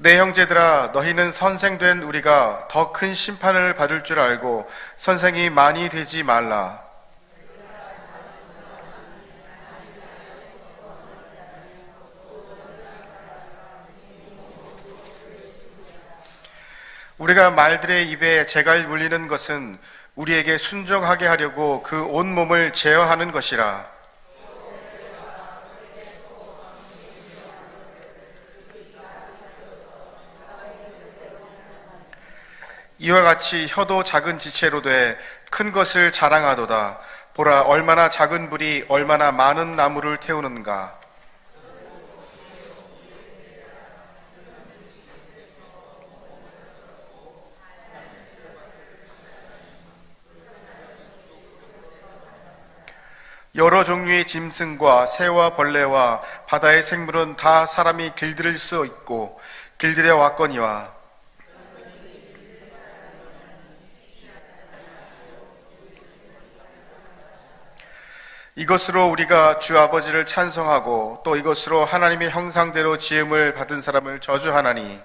내 형제들아, 너희는 선생된 우리가 더 큰 심판을 받을 줄 알고 선생이 많이 되지 말라. 우리가 말들의 입에 재갈 물리는 것은 우리에게 순종하게 하려고 그 온 몸을 제어하는 것이라. 이와 같이 혀도 작은 지체로 돼 큰 것을 자랑하도다. 보라, 얼마나 작은 불이 얼마나 많은 나무를 태우는가. 여러 종류의 짐승과 새와 벌레와 바다의 생물은 다 사람이 길들일 수 있고 길들여 왔거니와, 이것으로 우리가 주 아버지를 찬송하고 또 이것으로 하나님의 형상대로 지음을 받은 사람을 저주하나니,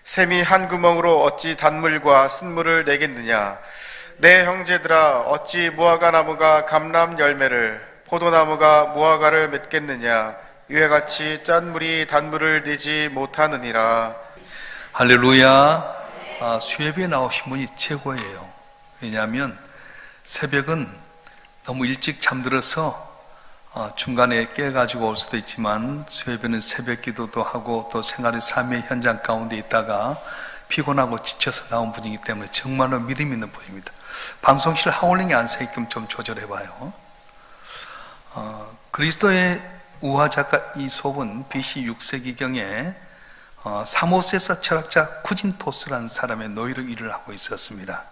샘이 한 구멍으로 어찌 단물과 쓴물을 내겠느냐. 내 형제들아, 어찌 무화과 나무가 감람 열매를, 포도나무가 무화과를 맺겠느냐. 이와 같이 짠 물이 단물을 내지 못하느니라. 할렐루야. 수협에 나오신 분이 최고예요. 왜냐하면 새벽은 너무 일찍 잠들어서 중간에 깨가지고 올 수도 있지만, 수협에는 새벽 기도도 하고 또 생활의 삶의 현장 가운데 있다가 피곤하고 지쳐서 나온 분이기 때문에 정말로 믿음 있는 분입니다. 방송실 하울링이 안 새게끔 좀 조절해봐요. 그리스도의 우화 작가 이솝은 BC 6세기경에 사모스에서 철학자 쿠진토스라는 사람의 노예로 일을 하고 있었습니다.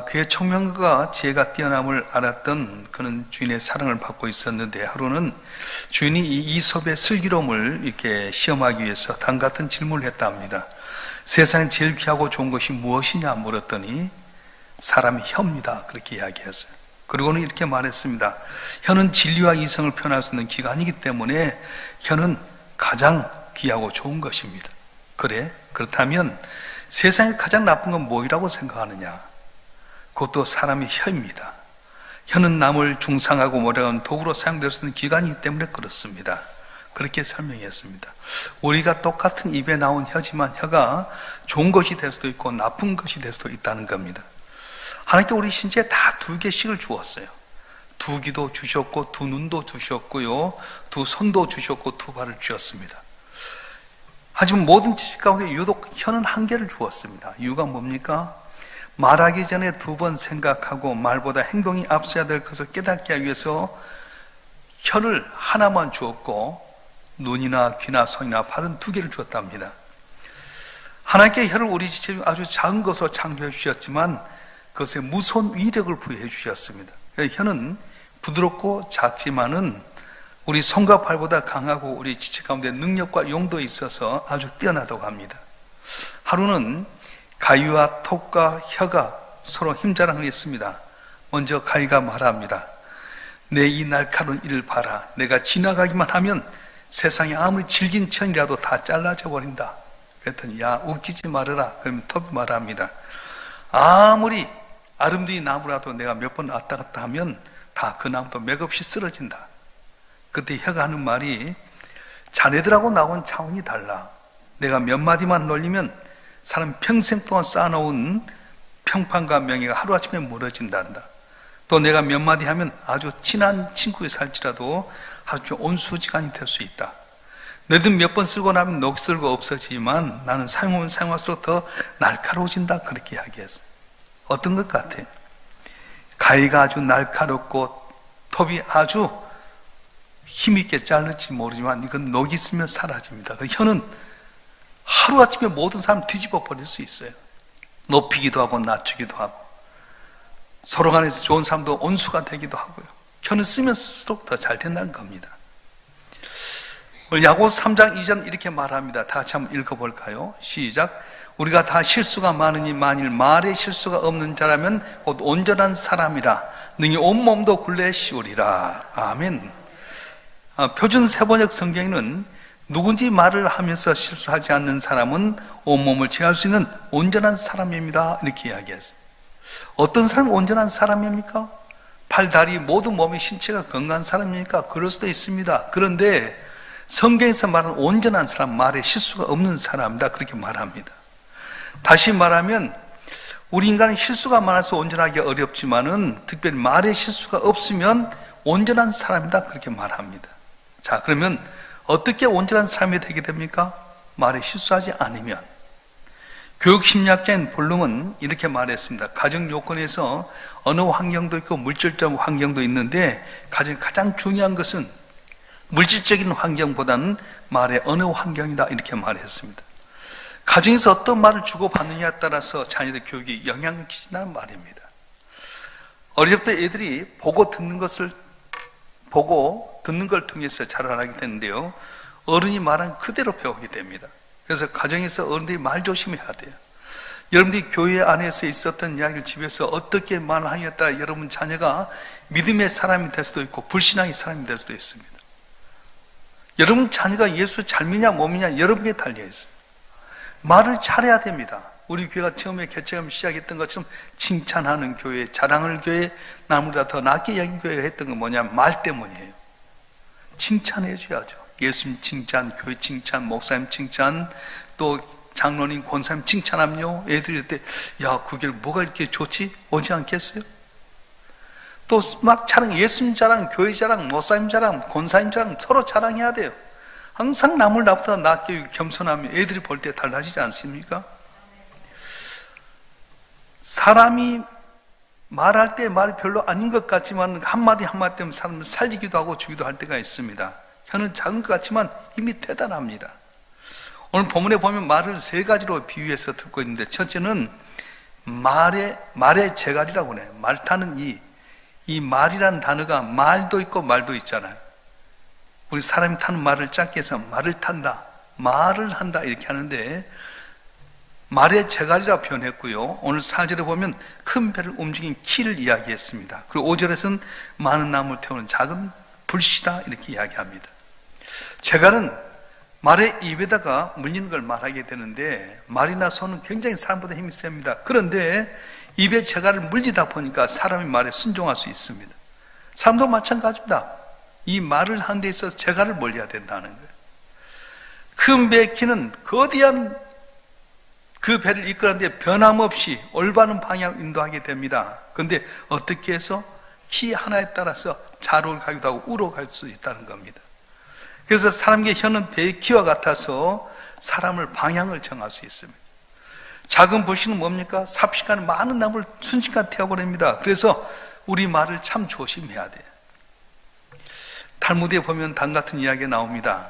그의 총명과 지혜가 뛰어남을 알았던 그는 주인의 사랑을 받고 있었는데, 하루는 주인이 이 이솝의 슬기로움을 이렇게 시험하기 위해서 다음 같은 질문을 했다 합니다. 세상에 제일 귀하고 좋은 것이 무엇이냐 물었더니 사람이 혀입니다, 그렇게 이야기했어요. 그리고는 이렇게 말했습니다. 혀는 진리와 이성을 표현할 수 있는 기관이기 때문에 혀는 가장 귀하고 좋은 것입니다. 그래? 그렇다면 세상에 가장 나쁜 건 뭐라고 생각하느냐? 그것도 사람의 혀입니다. 혀는 남을 중상하고 모략하는 도구로 사용될 수 있는 기관이기 때문에 그렇습니다. 그렇게 설명했습니다. 우리가 똑같은 입에 나온 혀지만 혀가 좋은 것이 될 수도 있고 나쁜 것이 될 수도 있다는 겁니다. 하나님께 우리 신체에 다 2개씩을 주었어요. 2귀도 주셨고 2눈도 주셨고요, 2손도 주셨고 2발을 주셨습니다. 하지만 모든 지식 가운데 유독 혀는 1개를 주었습니다. 이유가 뭡니까? 말하기 전에 2번 생각하고 말보다 행동이 앞서야 될 것을 깨닫게 하기 위해서 혀를 하나만 주었고, 눈이나 귀나 손이나 발은 2개를 주었답니다. 하나님께 혀를 우리 지체 아주 작은 것으로 창조해 주셨지만 그것에 무서운 위력을 부여해 주셨습니다. 혀는 부드럽고 작지만은 우리 손과 발보다 강하고 우리 지체 가운데 능력과 용도에 있어서 아주 뛰어나다고 합니다. 하루는 가위와 톱과 혀가 서로 힘자랑을 했습니다. 먼저 가위가 말합니다. 내 이 날카로운 이를 봐라. 내가 지나가기만 하면 세상에 아무리 질긴 천이라도 다 잘라져 버린다. 그랬더니 야, 웃기지 말아라. 그러면 톱이 말합니다. 아무리 아름드리 나무라도 내가 몇 번 왔다 갔다 하면 다 그 나무도 맥없이 쓰러진다. 그때 혀가 하는 말이, 자네들하고 나온 차원이 달라. 내가 몇 마디만 놀리면 사람 평생 동안 쌓아놓은 평판과 명예가 하루아침에 무너진단다. 또 내가 몇 마디 하면 아주 친한 친구에 살지라도 하루아침에 온수지간이 될 수 있다. 너희들 몇 번 쓰고 나면 녹슬고 없어지지만 나는 사용하면 사용할수록 더 날카로워진다. 그렇게 이야기했어요. 어떤 것 같아요? 가위가 아주 날카롭고 톱이 아주 힘있게 자를지 모르지만 이건 녹이 있으면 사라집니다. 혀는 하루아침에 모든 사람 뒤집어 버릴 수 있어요. 높이기도 하고 낮추기도 하고 서로 간에서 좋은 사람도 온수가 되기도 하고요. 혀는 쓰면 쓸수록 더 잘 된다는 겁니다. 오늘 야고보서 3장 2절 이렇게 말합니다. 다 같이 한번 읽어볼까요? 시작. 우리가 다 실수가 많으니 만일 말에 실수가 없는 자라면 곧 온전한 사람이라 능히 온몸도 굴레 씌우리라. 아멘. 표준 세번역 성경에는 누군지 말을 하면서 실수하지 않는 사람은 온몸을 지할 수 있는 온전한 사람입니다, 이렇게 이야기했어요. 어떤 사람이 온전한 사람입니까? 팔, 다리, 모든 몸의 신체가 건강한 사람입니까? 그럴 수도 있습니다. 그런데 성경에서 말하는 온전한 사람, 말에 실수가 없는 사람이다, 그렇게 말합니다. 다시 말하면 우리 인간은 실수가 많아서 온전하기 어렵지만은 특별히 말에 실수가 없으면 온전한 사람이다, 그렇게 말합니다. 자, 그러면 어떻게 온전한 사람이 되게 됩니까? 말에 실수하지 않으면. 교육심리학자인 블룸은 이렇게 말했습니다. 가정 요건에서 어느 환경도 있고 물질적 환경도 있는데 가장 중요한 것은 물질적인 환경보다는 말의 어느 환경이다, 이렇게 말했습니다. 가정에서 어떤 말을 주고받느냐에 따라서 자녀들 교육이 영향을 끼친다는 말입니다. 어릴 때 애들이 보고 듣는 걸 통해서 자라나게 되는데요, 어른이 말한 그대로 배우게 됩니다. 그래서 가정에서 어른들이 말 조심해야 돼요. 여러분들이 교회 안에서 있었던 이야기를 집에서 어떻게 말하느냐에 따라 여러분 자녀가 믿음의 사람이 될 수도 있고 불신앙의 사람이 될 수도 있습니다. 여러분 자녀가 예수 잘 믿냐 못 믿냐 여러분께 달려있어요. 말을 잘해야 됩니다. 우리 교회가 처음에 개척하면 시작했던 것처럼 칭찬하는 교회, 자랑하는 교회, 나보다 더 낫게 여긴 교회를 했던 건 뭐냐면 말 때문이에요. 칭찬해 줘야죠. 예수님 칭찬, 교회 칭찬, 목사님 칭찬, 또 장로님, 권사님 칭찬하면요, 애들이 그때 야, 그게 뭐가 이렇게 좋지? 오지 않겠어요? 또 막 자랑, 예수님 자랑, 교회 자랑, 목사님 자랑, 권사님 자랑 서로 자랑해야 돼요. 항상 남을 나보다 낫게 겸손하면 애들이 볼 때 달라지지 않습니까? 사람이 말할 때 말이 별로 아닌 것 같지만 한마디 때문에 사람을 살리기도 하고 주기도 할 때가 있습니다. 혀는 작은 것 같지만 힘이 대단합니다. 오늘 본문에 보면 말을 세 가지로 비유해서 듣고 있는데, 첫째는 말의 재갈이라고 해요. 말 타는 이 말이라는 단어가 말도 있고 말도 있잖아요. 우리 사람이 타는 말을 짧게 해서 말을 탄다, 말을 한다 이렇게 하는데 말의 재갈이라고 표현했고요. 오늘 4절에 보면 큰 배를 움직인 키를 이야기했습니다. 그리고 5절에서는 많은 나무를 태우는 작은 불씨다 이렇게 이야기합니다. 재갈은 말의 입에다가 물리는 걸 말하게 되는데, 말이나 손은 굉장히 사람보다 힘이 셉니다. 그런데 입에 재갈을 물리다 보니까 사람이 말에 순종할 수 있습니다. 사람도 마찬가지입니다. 이 말을 하는 데 있어서 재갈을 멀려야 된다는 거예요. 큰 배의 키는 거대한 그 배를 이끌었는데 변함없이 올바른 방향을 인도하게 됩니다. 그런데 어떻게 해서 키 하나에 따라서 좌로 가기도 하고 우로 갈 수 있다는 겁니다. 그래서 사람의 혀는 배의 키와 같아서 사람을 방향을 정할 수 있습니다. 작은 불씨는 뭡니까? 삽시간에 많은 나무를 순식간에 태워버립니다. 그래서 우리 말을 참 조심해야 돼요. 탈무드에 보면 당 같은 이야기가 나옵니다.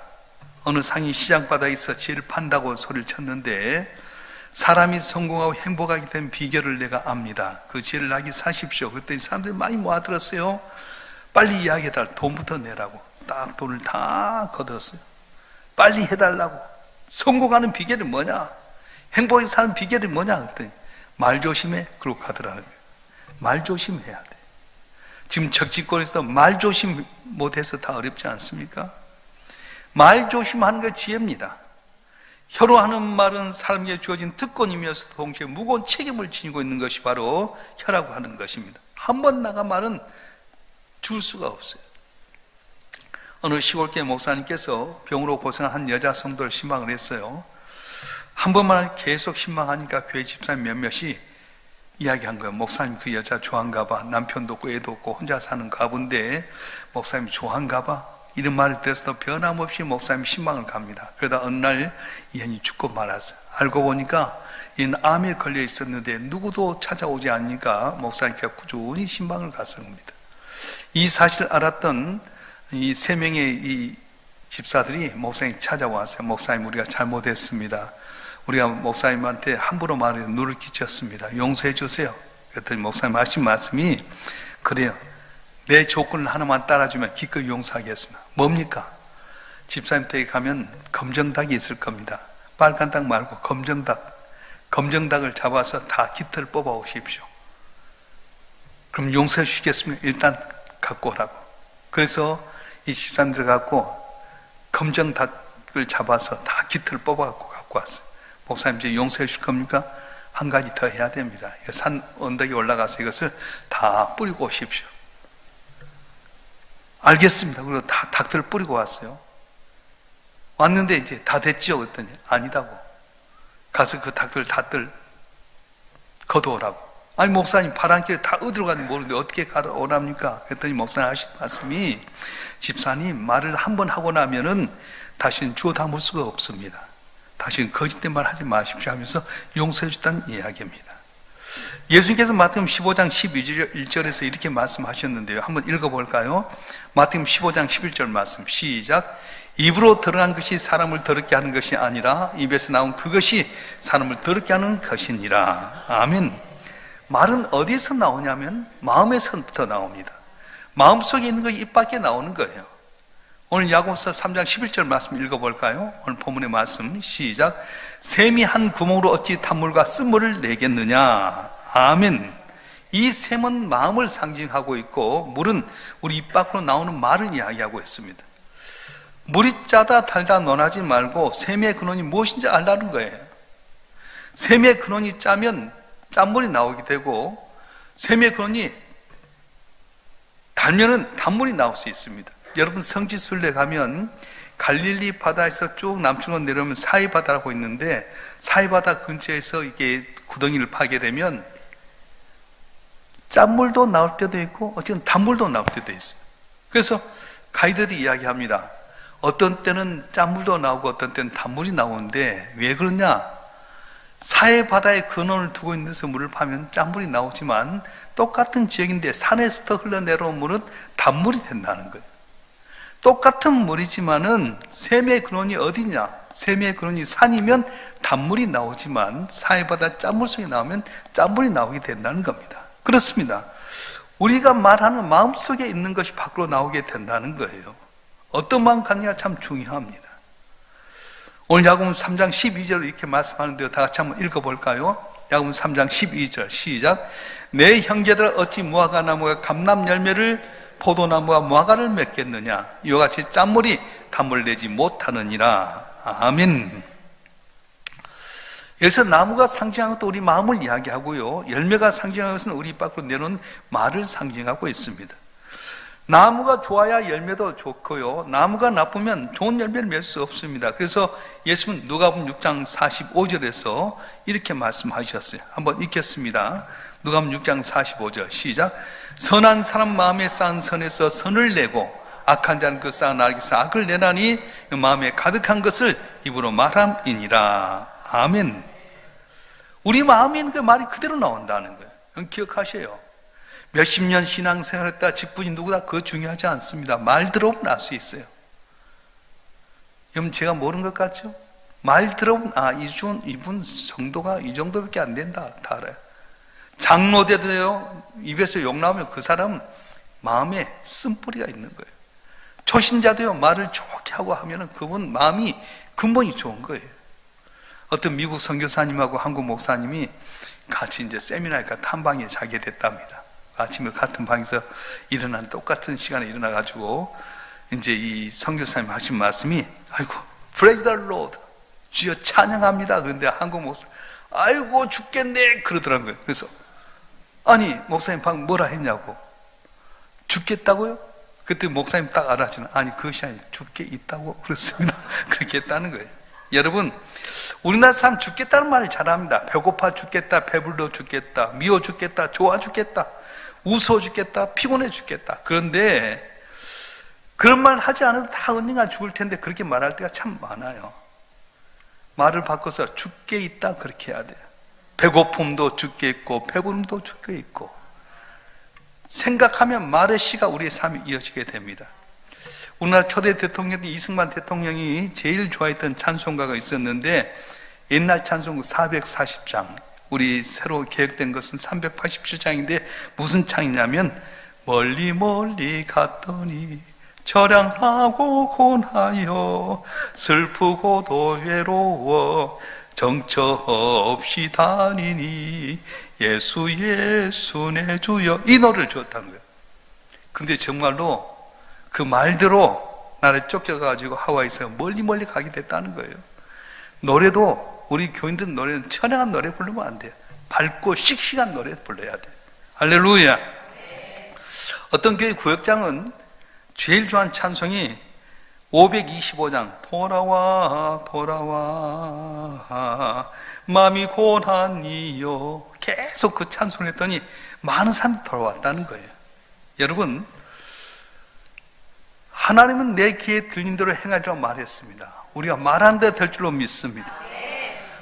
어느 상이 시장바닥에서 지혜를 판다고 소리를 쳤는데, 사람이 성공하고 행복하게 된 비결을 내가 압니다. 그 지혜를 나기 사십시오. 그랬더니 사람들이 많이 모아들었어요. 빨리 이야기해달라. 돈부터 내라고. 딱 돈을 다 걷었어요. 빨리 해달라고. 성공하는 비결이 뭐냐? 행복하게 사는 비결이 뭐냐? 그랬더니 말 조심해. 그러고 가더라고요. 말 조심해야 돼. 지금 적진권에서도 말 조심 못해서 다 어렵지 않습니까? 말 조심하는 게 지혜입니다. 혀로 하는 말은 사람에게 주어진 특권이면서 동시에 무거운 책임을 지니고 있는 것이 바로 혀라고 하는 것입니다. 한 번 나간 말은 줄 수가 없어요. 어느 시골교회 목사님께서 병으로 고생한 여자 성도를 신방을 했어요. 한 번만 계속 신방하니까 교회 집사님 몇몇이 이야기한 거예요. 목사님 그 여자 좋아한가 봐. 남편도 없고 애도 없고 혼자 사는 가부인데 목사님이 좋아한가 봐. 이런 말을 들어서 변함없이 목사님 신방을 갑니다. 그러다 어느 날 이 형이 죽고 말았어요. 알고 보니까 이는 암에 걸려 있었는데 누구도 찾아오지 않으니까 목사님께 꾸준히 신방을 갔습니다. 이 사실을 알았던 이 세 명의 이 집사들이 목사님 찾아왔어요. 목사님 우리가 잘못했습니다. 우리가 목사님한테 함부로 말해서 누를 끼쳤습니다. 용서해 주세요. 그랬더니 목사님 하신 말씀이, 그래요. 내 조건을 하나만 따라주면 기꺼이 용서하겠습니다. 뭡니까? 집사님 댁에 가면 검정닭이 있을 겁니다. 빨간 닭 말고 검정닭. 검정닭을 잡아서 다 깃털 뽑아 오십시오. 그럼 용서해 주시겠습니까? 일단 갖고 오라고. 그래서 이 집사람들 갖고 검정닭을 잡아서 다 깃털 뽑아 갖고 왔어요. 목사님 이제 용서해 줄 겁니까? 한 가지 더 해야 됩니다. 산 언덕에 올라가서 이것을 다 뿌리고 오십시오. 알겠습니다. 그리고 다 닭들 뿌리고 왔어요. 왔는데 이제 다 됐지요? 그랬더니 아니다고. 가서 그 닭들 다들 걷어오라고. 아니 목사님 파란길 다 어디로 가는지 모르는데 어떻게 가오랍니까? 그랬더니 목사님 하신 말씀이 집사님 말을 한번 하고 나면은 다시는 주워 담을 수가 없습니다. 다시는 거짓된 하지 마십시오 하면서 용서해 줬다는 이야기입니다. 예수님께서 마태복음 15장 12절에서 이렇게 말씀하셨는데요. 한번 읽어볼까요? 마태복음 15장 11절 말씀 시작. 입으로 들어간 것이 사람을 더럽게 하는 것이 아니라 입에서 나온 그것이 사람을 더럽게 하는 것이니라. 아멘. 말은 어디서 나오냐면 마음에서부터 나옵니다. 마음속에 있는 것이 입 밖에 나오는 거예요. 오늘 야고보서 3장 11절 말씀 읽어볼까요? 오늘 본문의 말씀 시작. 샘이 한 구멍으로 어찌 단물과 쓴물을 내겠느냐. 아멘. 이 샘은 마음을 상징하고 있고 물은 우리 입 밖으로 나오는 말을 이야기하고 있습니다. 물이 짜다 달다 논하지 말고 샘의 근원이 무엇인지 알라는 거예요. 샘의 근원이 짜면 짠물이 나오게 되고 샘의 근원이 달면은 단물이 나올 수 있습니다. 여러분 성지순례 가면 갈릴리 바다에서 쭉 남쪽으로 내려오면 사이바다라고 있는데 사이바다 근처에서 이게 구덩이를 파게 되면 짠물도 나올 때도 있고 어쨌든 단물도 나올 때도 있어요. 그래서 가이드들이 이야기합니다. 어떤 때는 짠물도 나오고 어떤 때는 단물이 나오는데 왜 그러냐? 사해바다에 근원을 두고 있는 데서 물을 파면 짠물이 나오지만 똑같은 지역인데 산에서부터 흘러내려온 물은 단물이 된다는 거예요. 똑같은 물이지만은 샘의 근원이 어디냐? 샘의 근원이 산이면 단물이 나오지만 사해바다 짠물 속에 나오면 짠물이 나오게 된다는 겁니다. 그렇습니다. 우리가 말하는 마음속에 있는 것이 밖으로 나오게 된다는 거예요. 어떤 마음 갖느냐 참 중요합니다. 오늘 야고보서 3장 12절 이렇게 말씀하는데요. 다 같이 한번 읽어볼까요? 야고보서 3장 12절 시작. 내 형제들 어찌 무화과 나무가 감람 열매를 포도나무가 무화과를 맺겠느냐. 이와 같이 짠물이 단물 내지 못하느니라. 아멘. 여기서 나무가 상징하는 것도 우리 마음을 이야기하고요. 열매가 상징하는 것은 우리 밖으로 내놓은 말을 상징하고 있습니다. 나무가 좋아야 열매도 좋고요. 나무가 나쁘면 좋은 열매를 맺을 수 없습니다. 그래서 예수님은 누가복음 6장 45절에서 이렇게 말씀하셨어요. 한번 읽겠습니다. 누가복음 6장 45절 시작. 선한 사람 마음에 쌓은 선에서 선을 내고 악한 자는 그 쌓은 악에서 악을 내나니 마음에 가득한 것을 입으로 말함이니라. 아멘. 우리 마음에 있는 그 말이 그대로 나온다는 거예요. 기억하셔요. 몇십 년 신앙생활했다 직분이 누구다 그거 중요하지 않습니다. 말 들어보면 알 수 있어요. 여러분 제가 모르는 것 같죠? 말 들어보면 이분 정도가 이 정도밖에 안 된다 다 알아요. 장로 돼도요 입에서 욕 나오면 그 사람 마음에 쓴뿌리가 있는 거예요. 초신자도요 말을 좋게 하고 하면은 그분 마음이 근본이 좋은 거예요. 어떤 미국 선교사님하고 한국 목사님이 같이 이제 세미나니까 탐방에 자게 됐답니다. 아침에 같은 방에서 일어난 똑같은 시간에 일어나가지고 이제 이 선교사님 하신 말씀이 아이고 Praise the Lord 주여 찬양합니다. 그런데 한국 목사 아이고 죽겠네 그러더라고요. 그래서 아니 목사님 방금 뭐라 했냐고. 죽겠다고요? 그때 목사님 딱 알아주는 아니 그것이 아니라 죽게 있다고 그렇습니다. 그렇게 했다는 거예요. 여러분 우리나라 사람 죽겠다는 말을 잘합니다. 배고파 죽겠다, 배불러 죽겠다, 미워 죽겠다, 좋아 죽겠다, 웃어 죽겠다, 피곤해 죽겠다. 그런데 그런 말 하지 않아도 다 언젠가 죽을 텐데 그렇게 말할 때가 참 많아요. 말을 바꿔서 죽게 있다 그렇게 해야 돼요. 배고픔도 죽게 있고 배부름도 죽게 있고 생각하면 말의 시가 우리의 삶이 이어지게 됩니다. 우리나라 초대 대통령 이승만 대통령이 제일 좋아했던 찬송가가 있었는데 옛날 찬송가 440장 우리 새로 개혁된 것은 387장인데 무슨 창이냐면 멀리 멀리 갔더니 처량하고 곤하여 슬프고도 외로워 정처 없이 다니니 예수 예수 내 주여, 이 노래를 주었다는 거예요. 근데 정말로 그 말대로 나를 쫓겨가지고 하와이에서 멀리 가게 됐다는 거예요. 노래도 우리 교인들 노래는 천행한 노래 부르면 안 돼요. 밝고 씩씩한 노래 불러야 돼요. 할렐루야. 어떤 교회 구역장은 제일 좋아하는 찬송이 525장 돌아와 돌아와 마음이 고난이요, 계속 그 찬송을 했더니 많은 사람이 돌아왔다는 거예요. 여러분, 하나님은 내 귀에 들린 대로 행하리라고 말했습니다. 우리가 말한 대 될 줄로 믿습니다.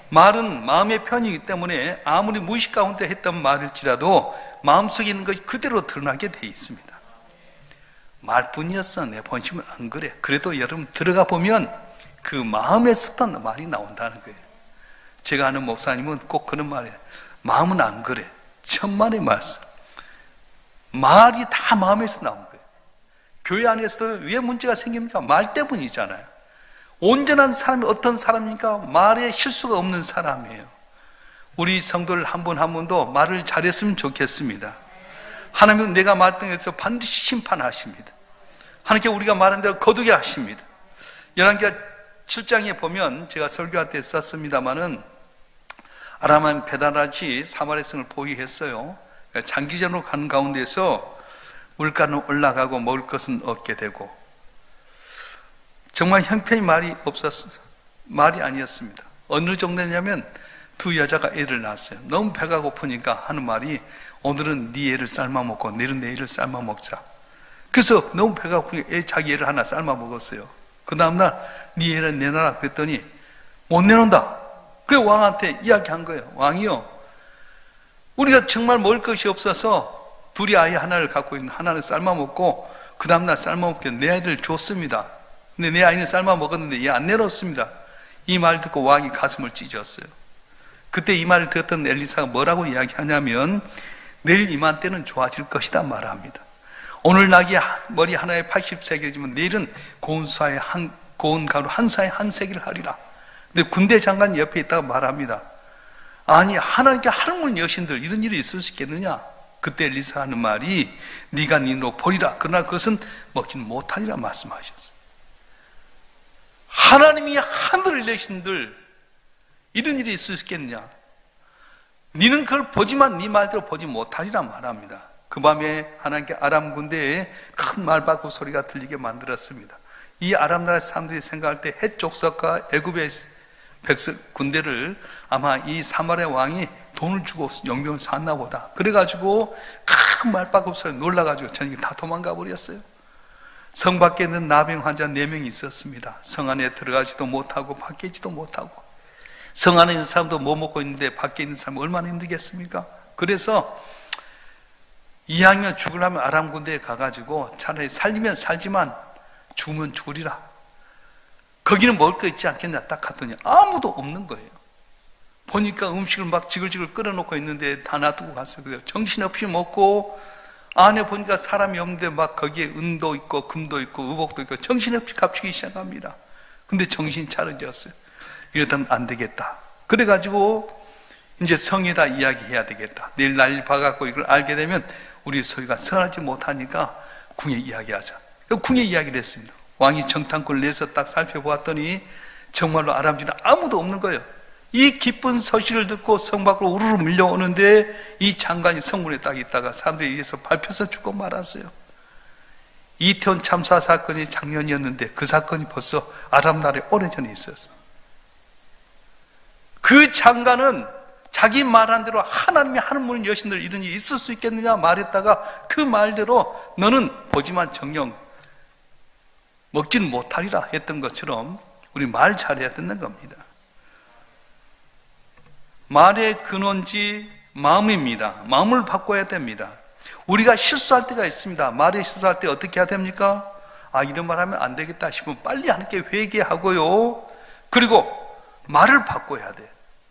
말은 마음의 편이기 때문에 아무리 무의식 가운데 했던 말일지라도 마음속에 있는 것이 그대로 드러나게 돼 있습니다. 말뿐이었어, 내 본심은 안 그래. 그래도 여러분 들어가 보면 그 마음에 섰던 말이 나온다는 거예요. 제가 아는 목사님은 꼭 그런 말이에요. 마음은 안 그래. 천만의 말씀. 말이 다 마음에서 나온 거예요. 교회 안에서 왜 문제가 생깁니까? 말 때문이잖아요. 온전한 사람이 어떤 사람입니까? 말에 실수가 없는 사람이에요. 우리 성도를 한 분 한 분도 말을 잘했으면 좋겠습니다. 하나님은 내가 말등에서 반드시 심판하십니다. 하나님께 우리가 말한 대로 거두게 하십니다. 열왕기하 7장에 보면 제가 설교할 때 썼습니다마는 아람한 베다라지 사마리아 성을 포위했어요. 장기전으로 가는 가운데서 물가는 올라가고 먹을 것은 없게 되고, 정말 형편이 말이 아니었습니다. 어느 정도냐면 두 여자가 애를 낳았어요. 너무 배가 고프니까 하는 말이, 오늘은 네 애를 삶아 먹고 내일은 내 애를 삶아 먹자. 그래서 너무 배가 고프니까 자기 애를 하나 삶아 먹었어요. 그 다음날 네 애를 내놔라 그랬더니 못 내놓는다. 그래 왕한테 이야기한 거예요. 왕이요, 우리가 정말 먹을 것이 없어서 둘이 아이 하나를 갖고 있는, 하나는 삶아 먹고 그 다음날 삶아 먹게 내 아이를 줬습니다. 근데 내 아이는 삶아 먹었는데 얘 안 내놓습니다. 이 말 듣고 왕이 가슴을 찢었어요. 그때 이 말을 들었던 엘리사가 뭐라고 이야기하냐면, 내일 이맘때는 좋아질 것이다 말합니다. 오늘 낙이 머리 하나에 80세겔이지만 내일은 고운 가루 한 사에 한 세겔을 하리라. 근데 군대 장관 옆에 있다가 말합니다. 아니, 하나님께 하늘문 여신들 이런 일이 있을 수 있겠느냐? 그때 엘리사 하는 말이, 네가 네 눈으로 보리라. 그러나 그것은 먹지는 못하리라 말씀하셨어요. 하나님이 하늘 여신들 이런 일이 있을 수 있겠느냐? 너는 그걸 보지만 네 말대로 보지 못하리라 말합니다. 그 밤에 하나님께 아람 군대에 큰 말바꾸 소리가 들리게 만들었습니다. 이 아람 나라 사람들이 생각할 때 헷족속과 애굽의 군대를 아마 이 사마리아 왕이 돈을 주고 용병을 샀나 보다. 그래가지고 큰 말바꾸 소리 놀라가지고 저녁에 다 도망가 버렸어요. 성 밖에 있는 나병 환자 4명이 있었습니다. 성 안에 들어가지도 못하고 밖에 있지도 못하고, 성 안에 있는 사람도 뭐 먹고 있는데 밖에 있는 사람은 얼마나 힘들겠습니까? 그래서 이왕이면 죽으려면 아람 군대에 가가지고 차라리 살리면 살지만 죽으면 죽으리라. 거기는 먹을 거 있지 않겠냐 딱 갔더니 아무도 없는 거예요. 보니까 음식을 막 지글지글 끓여놓고 있는데 다 놔두고 갔어요. 정신없이 먹고, 안에 보니까 사람이 없는데 막 거기에 은도 있고 금도 있고 의복도 있고 정신없이 값추기 시작합니다. 근데 정신 차려졌어요. 이러다면 안 되겠다. 그래가지고 이제 성에다 이야기해야 되겠다. 내일 날 봐갖고 이걸 알게 되면 우리 소유가 선하지 못하니까 궁에 이야기하자. 궁에 이야기를 했습니다. 왕이 정탐꾼을 내서 딱 살펴보았더니 정말로 아람지는 아무도 없는 거예요. 이 기쁜 소식을 듣고 성 밖으로 우르르 밀려오는데 이 장관이 성문에 딱 있다가 사람들이 의해서 밟혀서 죽고 말았어요. 이태원 참사 사건이 작년이었는데 그 사건이 벌써 아람 나라에 오래전에 있었어요. 그 장관은 자기 말한 대로 하나님이 하늘문 여신들 이런 일이 있을 수 있겠느냐 말했다가 그 말대로 너는 보지만 정녕 먹지는 못하리라 했던 것처럼 우리 말 잘해야 된다는 겁니다. 말의 근원지 마음입니다. 마음을 바꿔야 됩니다. 우리가 실수할 때가 있습니다. 말에 실수할 때 어떻게 해야 됩니까? 이런 말 하면 안 되겠다 싶으면 빨리 하나님께 회개하고요. 그리고 말을 바꿔야 돼요.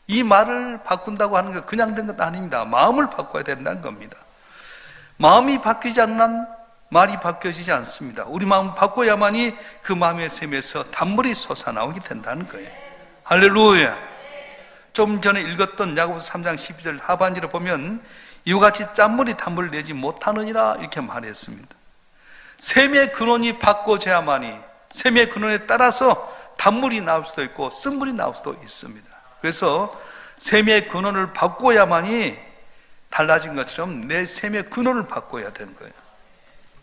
이 말을 바꾼다고 하는 건 그냥 된 것도 아닙니다. 마음을 바꿔야 된다는 겁니다. 마음이 바뀌지 않는 말이 바뀌어지지 않습니다. 우리 마음을 바꿔야만이 그 마음의 샘에서 단물이 솟아나오게 된다는 거예요. 할렐루야. 좀 전에 읽었던 야고보서 3장 12절 하반절에 보면 이와 같이 짠물이 단물을 내지 못하느니라 이렇게 말했습니다. 샘의 근원이 바꿔져야만이, 샘의 근원에 따라서 단물이 나올 수도 있고 쓴물이 나올 수도 있습니다. 그래서 샘의 근원을 바꿔야만이 달라진 것처럼 내 샘의 근원을 바꿔야 되는 거예요.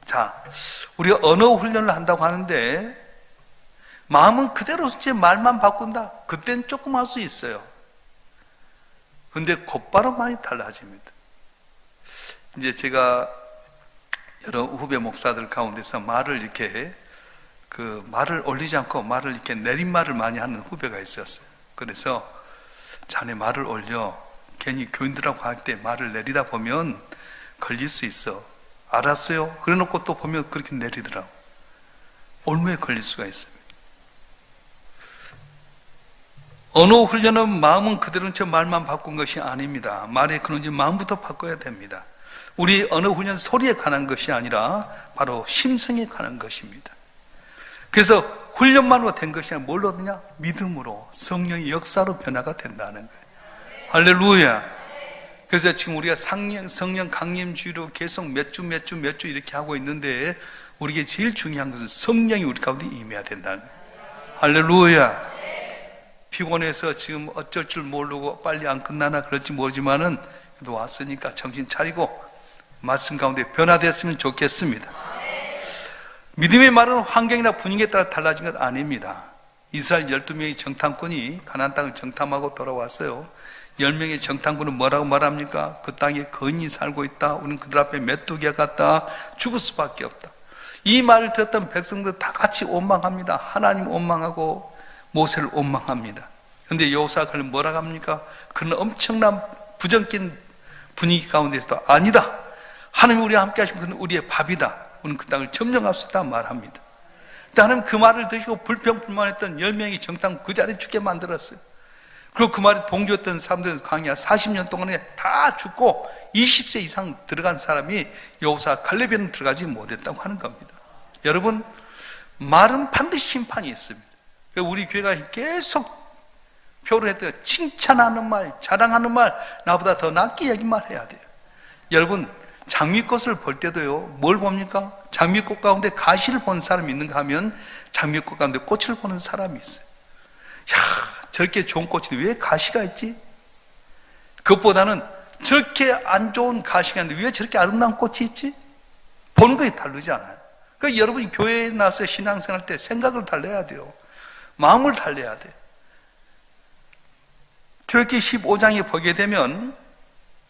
자, 우리가 언어 훈련을 한다고 하는데 마음은 그대로 제 말만 바꾼다. 그때는 조금 할 수 있어요. 근데 곧바로 많이 달라집니다. 이제 제가 여러 후배 목사들 가운데서 말을 이렇게 말을 올리지 않고 말을 이렇게 내린말을 많이 하는 후배가 있었어요. 그래서 자네 말을 올려. 괜히 교인들하고 할 때 말을 내리다 보면 걸릴 수 있어. 알았어요? 그래 놓고 또 보면 그렇게 내리더라고. 올무에 걸릴 수가 있습니다. 언어 훈련은 마음은 그대로 저 말만 바꾼 것이 아닙니다. 말의 근원이 마음부터 바꿔야 됩니다. 우리 언어 훈련 소리에 관한 것이 아니라 바로 심성에 관한 것입니다. 그래서 훈련만으로 된 것이 아니라 뭘로 되냐? 믿음으로, 성령의 역사로 변화가 된다는 거예요. 할렐루야. 그래서 지금 우리가 성령 강림주의로 계속 몇 주 이렇게 하고 있는데 우리에게 제일 중요한 것은 성령이 우리 가운데 임해야 된다는 거예요. 할렐루야. 피곤해서 지금 어쩔 줄 모르고 빨리 안 끝나나 그럴지 모르지만은 그래도 왔으니까 정신 차리고 말씀 가운데 변화됐으면 좋겠습니다. 믿음의 말은 환경이나 분위기에 따라 달라진 것 아닙니다. 이스라엘 12명의 정탐꾼이 가나안 땅을 정탐하고 돌아왔어요. 10명의 정탐꾼은 뭐라고 말합니까? 그 땅에 거인이 살고 있다. 우리는 그들 앞에 메뚜기가 같다. 죽을 수밖에 없다. 이 말을 들었던 백성들 다 같이 원망합니다. 하나님 원망하고 모세를 원망합니다. 그런데 여호수아가 뭐라고 합니까? 그는 엄청난 부정적인 분위기 가운데서도 아니다. 하나님이 우리와 함께 하시면 그는 우리의 밥이다. 우리는 그 땅을 점령할 수 있다 말합니다. 하나님 그 말을 드시고 불평불만했던 10명의 정탐 그 자리에 죽게 만들었어요. 그리고 그 말에 동조했던 사람들은 광야 40년 동안에 다 죽고 20세 이상 들어간 사람이 여호수아 갈렙에는 들어가지 못했다고 하는 겁니다. 여러분, 말은 반드시 심판이 있습니다. 우리 교회가 계속 표현했대요. 칭찬하는 말, 자랑하는 말, 나보다 더 낫게 여긴 말 해야 돼요. 여러분, 장미꽃을 볼 때도요, 뭘 봅니까? 장미꽃 가운데 가시를 본 사람이 있는가 하면 장미꽃 가운데 꽃을 보는 사람이 있어요. 야, 저렇게 좋은 꽃인데 왜 가시가 있지? 그것보다는 저렇게 안 좋은 가시가 있는데 왜 저렇게 아름다운 꽃이 있지? 보는 것이 다르지 않아요. 그러니까 여러분이 교회에 나서 신앙생활 할 때 생각을 달래야 돼요. 마음을 달래야 돼요. 출애굽기 15장에 보게 되면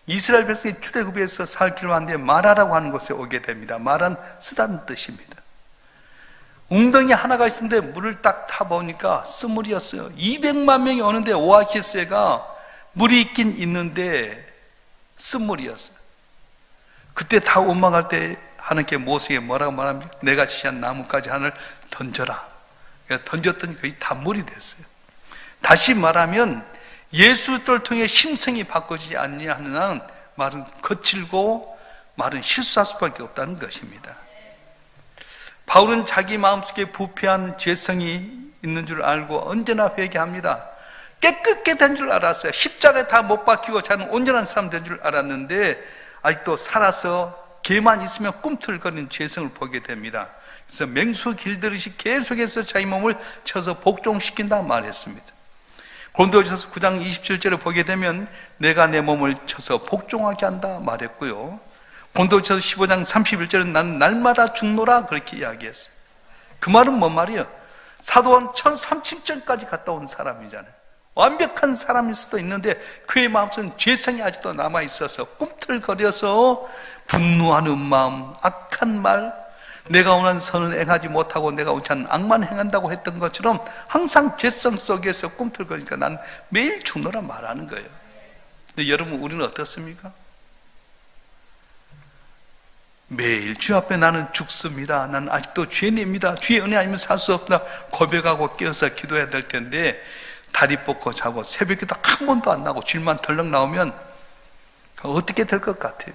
이스라엘 백성이 출애굽에서 살기로 한데 마라라고 하는 곳에 오게 됩니다. 마라는 쓰다는 뜻입니다. 웅덩이 하나가 있는데 물을 딱 타보니까 쓴물이었어요. 200만 명이 오는데 오아시스가 물이 있긴 있는데 쓴물이었어요. 그때 다 원망할 때 하나님께 모세에게 뭐라고 말합니까? 내가 지시한 나뭇가지 하나를 던져라. 던졌더니 거의 단물이 됐어요. 다시 말하면 예수를 통해 심성이 바꿔지지 않느냐는 한 말은 거칠고 말은 실수할 수밖에 없다는 것입니다. 바울은 자기 마음속에 부패한 죄성이 있는 줄 알고 언제나 회개합니다. 깨끗게 된 줄 알았어요. 십자가에 다 못 박히고 자는 온전한 사람 된 줄 알았는데 아직도 살아서 개만 있으면 꿈틀거리는 죄성을 보게 됩니다. 그래서 맹수 길들이시 계속해서 자기 몸을 쳐서 복종시킨다 말했습니다. 고린도전서 9장 27절에 보게 되면 내가 내 몸을 쳐서 복종하게 한다 말했고요. 고린도전서 15장 31절은 나는 날마다 죽노라 그렇게 이야기했어요. 그 말은 뭔 말이에요? 사도한 1030절까지 갔다 온 사람이잖아요. 완벽한 사람일 수도 있는데 그의 마음속에 죄성이 아직도 남아있어서 꿈틀거려서 분노하는 마음, 악한 말, 내가 원하는 선을 행하지 못하고 내가 원치 않는 악만 행한다고 했던 것처럼 항상 죄성 속에서 꿈틀거리니까 난 매일 죽노라 말하는 거예요. 근데 여러분, 우리는 어떻습니까? 매일 주 앞에 나는 죽습니다. 나는 아직도 죄인입니다. 주의 은혜 아니면 살 수 없다 고백하고 깨어서 기도해야 될 텐데 다리 뻗고 자고 새벽에도 한 번도 안 나고 줄만 덜렁 나오면 어떻게 될 것 같아요?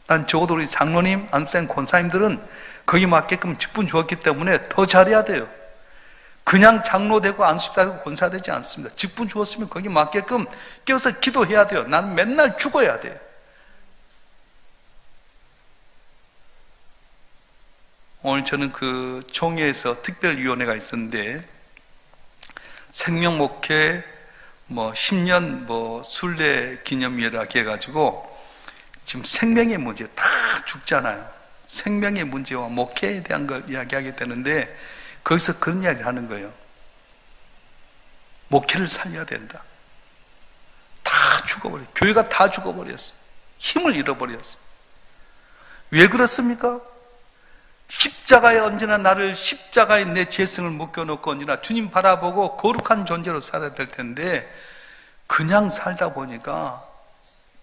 난 적어도 우리 장로님, 안쌤, 권사님들은 거기 맞게끔 직분 주었기 때문에 더 잘해야 돼요. 그냥 장로되고 안수되고 권사되지 않습니다. 직분 주었으면 거기 맞게끔 껴서 기도해야 돼요. 나는 맨날 죽어야 돼요. 오늘 저는 그 총회에서 특별위원회가 있었는데 생명목회 10년 순례 기념회라고 해가지고 지금 생명의 문제 다 죽잖아요. 생명의 문제와 목회에 대한 걸 이야기하게 되는데 거기서 그런 이야기를 하는 거예요. 목회를 살려야 된다. 다 죽어버려. 교회가 다 죽어버렸어. 힘을 잃어버렸어. 왜 그렇습니까? 십자가에 언제나 나를 십자가에 내 죄성을 묶여놓고 언제나 주님 바라보고 거룩한 존재로 살아야 될 텐데 그냥 살다 보니까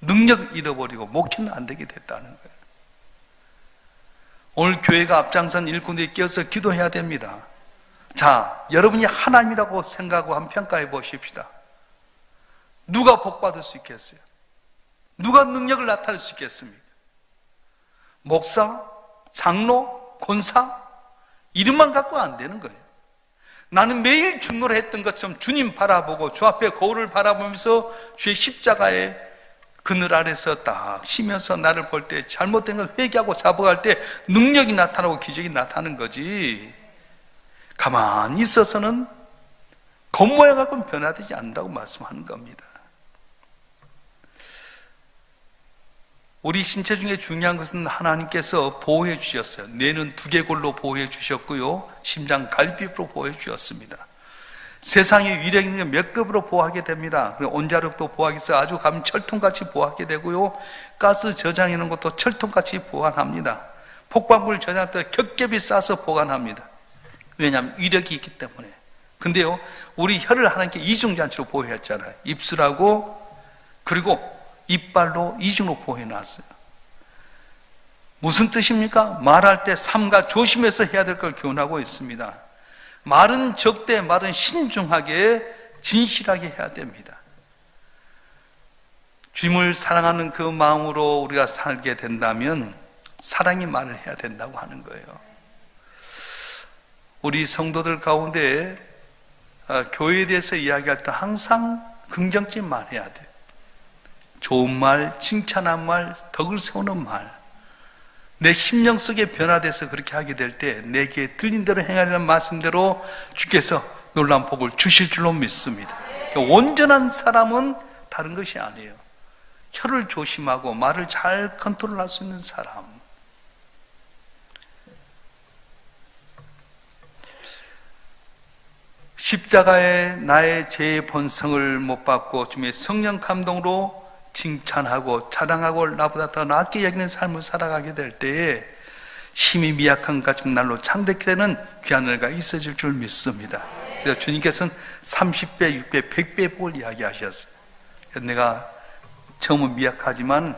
능력 잃어버리고 목회는 안 되게 됐다는 거예요. 오늘 교회가 앞장선 일꾼들이 끼어서 기도해야 됩니다. 자, 여러분이 하나님이라고 생각하고 한번 평가해 보십시다. 누가 복받을 수 있겠어요? 누가 능력을 나타낼 수 있겠습니까? 목사? 장로? 권사? 이름만 갖고 안 되는 거예요. 나는 매일 중노를 했던 것처럼 주님 바라보고 주 앞에 거울을 바라보면서 주의 십자가의 그늘 아래서 딱 쉬면서 나를 볼 때 잘못된 걸 회개하고 잡아갈 때 능력이 나타나고 기적이 나타나는 거지. 가만히 있어서는 겉모양 갖고는 변화되지 않는다고 말씀하는 겁니다. 우리 신체 중에 중요한 것은 하나님께서 보호해 주셨어요. 뇌는 두개골로 보호해 주셨고요, 심장 갈비뼈로 보호해 주셨습니다. 세상에 위력 있는 게 몇 급으로 보호하게 됩니다. 온자력도 보호하기 위해서 아주 가면 철통같이 보호하게 되고요, 가스 저장하는 것도 철통같이 보관합니다. 폭발물 저장도 겹겹이 싸서 보관합니다. 왜냐하면 위력이 있기 때문에. 근데요, 우리 혀를 하나님께 이중잔치로 보호했잖아요. 입술하고 그리고 이빨로 이중으로 보호해놨어요. 무슨 뜻입니까? 말할 때 삼가 조심해서 해야 될 걸 교훈하고 있습니다. 말은 적대, 말은 신중하게 진실하게 해야 됩니다. 주님을 사랑하는 그 마음으로 우리가 살게 된다면 사랑의 말을 해야 된다고 하는 거예요. 우리 성도들 가운데 교회에 대해서 이야기할 때 항상 긍정적인 말 해야 돼요. 좋은 말, 칭찬한 말, 덕을 세우는 말. 내 심령 속에 변화돼서 그렇게 하게 될 때 내게 들린 대로 행하려는 말씀대로 주께서 놀라운 복을 주실 줄로 믿습니다. 그러니까 온전한 사람은 다른 것이 아니에요. 혀를 조심하고 말을 잘 컨트롤할 수 있는 사람. 십자가에 나의 죄의 본성을 못 받고 주님의 성령 감동으로 칭찬하고 자랑하고 나보다 더 낫게 여기는 삶을 살아가게 될 때에 힘이 미약한 것 같지만 날로 창대케 되는 귀한 은혜가 있어질 줄 믿습니다. 그래서 주님께서는 30배, 6배, 100배 복을 이야기하셨어요. 내가 처음은 미약하지만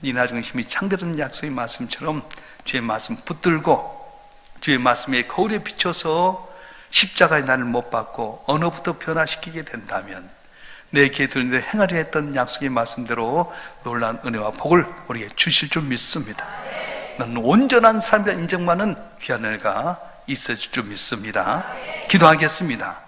이 나중에 힘이 창대되는 약속의 말씀처럼 주의 말씀 붙들고 주의 말씀에 거울에 비춰서 십자가의 나를 못 받고 언어부터 변화시키게 된다면 내 귀에 들리는 데 행하려 했던 약속의 말씀대로 놀라운 은혜와 복을 우리에게 주실 줄 믿습니다. 너는 온전한 삶의 인정받는 귀한 은혜가 있어질 줄 믿습니다. 기도하겠습니다.